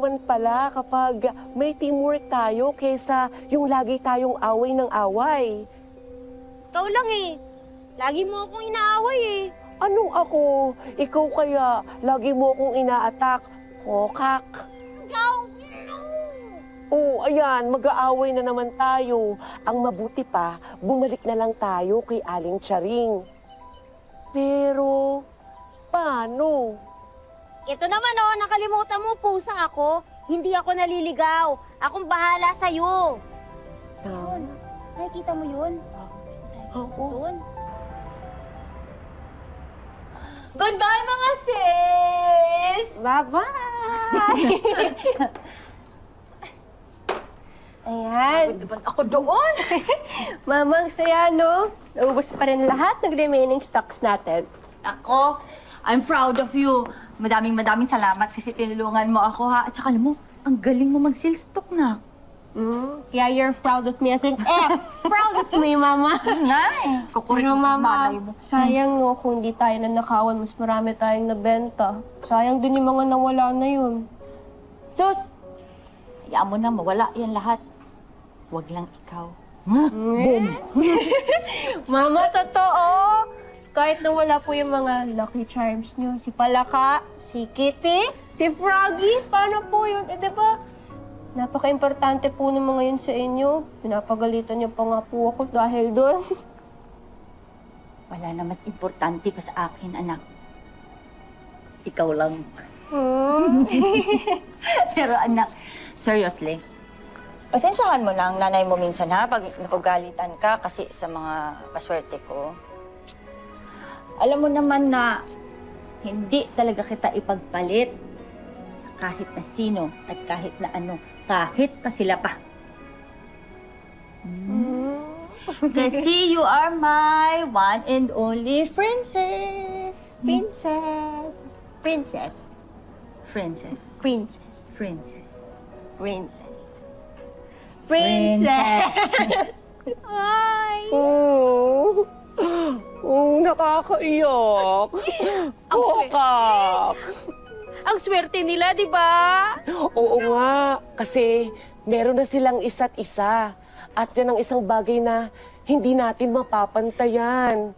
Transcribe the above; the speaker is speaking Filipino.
naman pala kapag may teamwork tayo kaysa yung lagi tayong away ng away. Ikaw lang eh. Lagi mo akong inaaway eh. Anong ako? Ikaw kaya, lagi mo akong ina-attack. Kokak. Ikaw! Oo, ayan, mag-aaway na naman tayo. Ang mabuti pa, bumalik na lang tayo kay Aling Charing. Pero, paano? Ito naman oh, nakalimutan mo, pusa ako. Hindi ako naliligaw. Akong bahala sa'yo. Doon. Nakikita mo yun? Oo. Doon. Goodbye, mga sis! Bye-bye! Ayan. Ako doon! Mama, ang saya, no? Naubos pa rin lahat ng remaining stocks natin. Ako, I'm proud of you. Madaming salamat kasi tinulungan mo ako, ha? At saka alam mo, ang galing mo mag-sales stock na. Kaya you're proud of me as in proud of me, Mama. Nga eh. Pero Mama, sayang no, kung di tayo nanakawan, mas marami tayong nabenta. Sayang din yung mga nawala na yun. Sus! Hayaan mo na, mawala yan lahat. Huwag lang ikaw. Boom! Mama, totoo! Kahit nawala po yung mga lucky charms nyo, si Palaka, si Kitty, si Froggy, paano po yun? Eh, diba? Napaka-importante po ng mga yun sa inyo. Pinapagalitan niyo pa nga po ako dahil doon. Wala na mas importante pa sa akin, anak. Ikaw lang. Pero anak, seriously, pasensyahan mo lang nanay mo minsan ha, pag napagalitan ka kasi sa mga paswerte ko. Alam mo naman na hindi talaga kita ipagpalit sa kahit na sino at kahit na ano, kahit pa sila pa. Kasi you are my one and only princess. Princess. Princess. Princess. Princess. Princess. Princess. Princess. Ay! Oh, nakakaiyak. Kokak. Ang swerte nila, di ba? Oo nga, kasi meron na silang isa't isa. At yan ang isang bagay na hindi natin mapapantayan.